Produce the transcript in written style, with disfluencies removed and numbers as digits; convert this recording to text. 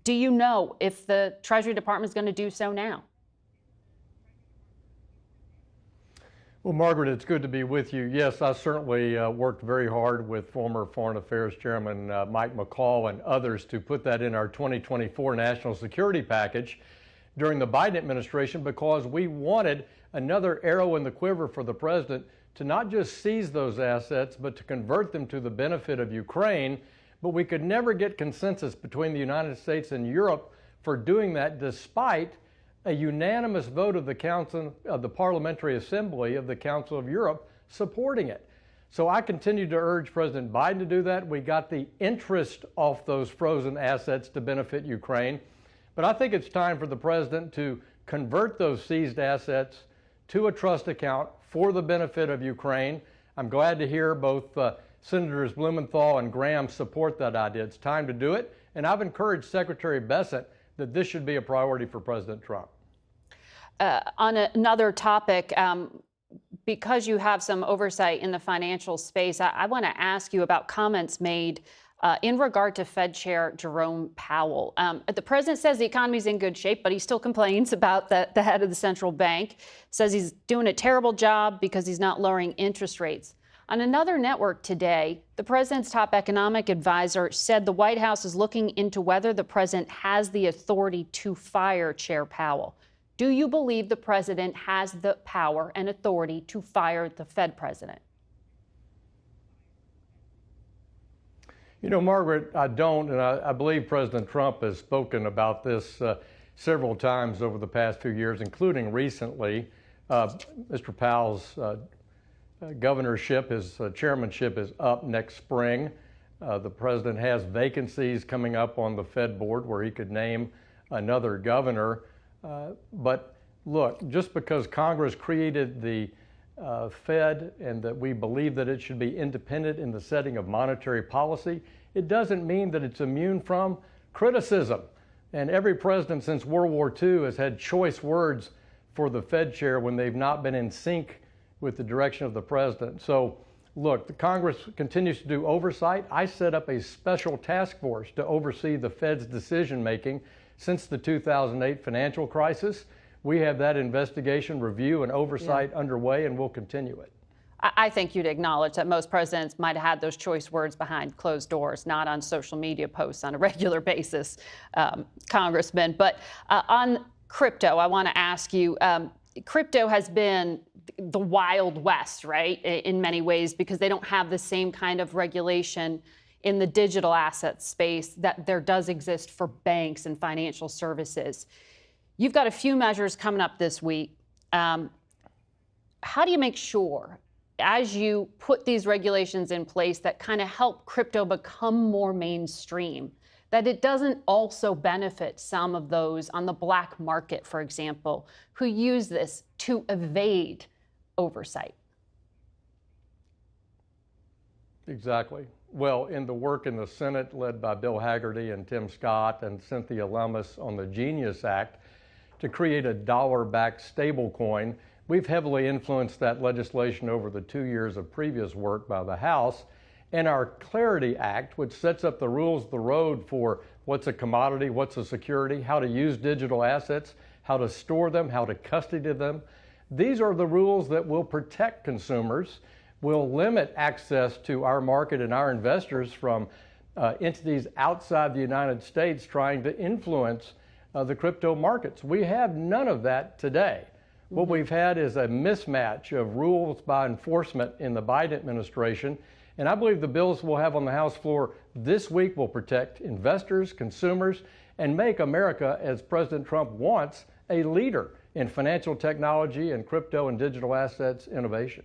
Do you know if the Treasury Department is going to do so now? Well, Margaret, it's good to be with you. Yes, I certainly worked very hard with former Foreign Affairs Chairman Mike McCall and others to put that in our 2024 national security package during the Biden administration, because we wanted another arrow in the quiver for the president to not just seize those assets, but to convert them to the benefit of Ukraine. But we could never get consensus between the United States and Europe for doing that, despite a unanimous vote of the Council of the Parliamentary Assembly of the Council of Europe supporting it. So I continue to urge President Biden to do that. We got the interest off those frozen assets to benefit Ukraine. But I think it's time for the president to convert those seized assets to a trust account for the benefit of Ukraine. I'm glad to hear both Senators Blumenthal and Graham support that idea. It's time to do it. And I've encouraged Secretary Bessent that this should be a priority for President Trump. On another topic, because you have some oversight in the financial space, I want to ask you about comments made in regard to Fed Chair Jerome Powell. The president says the economy's in good shape, but he still complains about the head of the central bank, says he's doing a terrible job because he's not lowering interest rates. On another network today, the president's top economic advisor said the White House is looking into whether the president has the authority to fire Chair Powell. Do you believe the president has the power and authority to fire the Fed president? You know, Margaret, I don't, and I believe President Trump has spoken about this several times over the past few years, including recently. Mr. Powell's governorship, his chairmanship is up next spring. The president has vacancies coming up on the Fed board where he could name another governor. But look, just because Congress created the Fed and that we believe that it should be independent in the setting of monetary policy, it doesn't mean that it's immune from criticism. And every president since World War II has had choice words for the Fed chair when they've not been in sync with the direction of the president. So look, the Congress continues to do oversight. I set up a special task force to oversee the Fed's decision making since the 2008 financial crisis. We have that investigation, review, and oversight underway, and we'll continue it. I think you'd acknowledge that most presidents might have had those choice words behind closed doors, not on social media posts on a regular basis, Congressman. But on crypto, I want to ask you, crypto has been the Wild West, right, in many ways, because they don't have the same kind of regulation in the digital asset space that there does exist for banks and financial services. You've got a few measures coming up this week. How do you make sure, as you put these regulations in place that kind of help crypto become more mainstream, that it doesn't also benefit some of those on the black market, for example, who use this to evade oversight? Exactly. Well, in the work in the Senate led by Bill Hagerty and Tim Scott and Cynthia Lummis on the Genius Act to create a dollar-backed stablecoin, we've heavily influenced that legislation over the 2 years of previous work by the House. And our Clarity Act, which sets up the rules of the road for what's a commodity, what's a security, how to use digital assets, how to store them, how to custody them. These are the rules that will protect consumers, will limit access to our market and our investors from entities outside the United States trying to influence the crypto markets. We have none of that today. What we've had is a mismatch of rules by enforcement in the Biden administration. And I believe the bills we'll have on the House floor this week will protect investors, consumers, and make America, as President Trump wants, a leader in financial technology and crypto and digital assets innovation.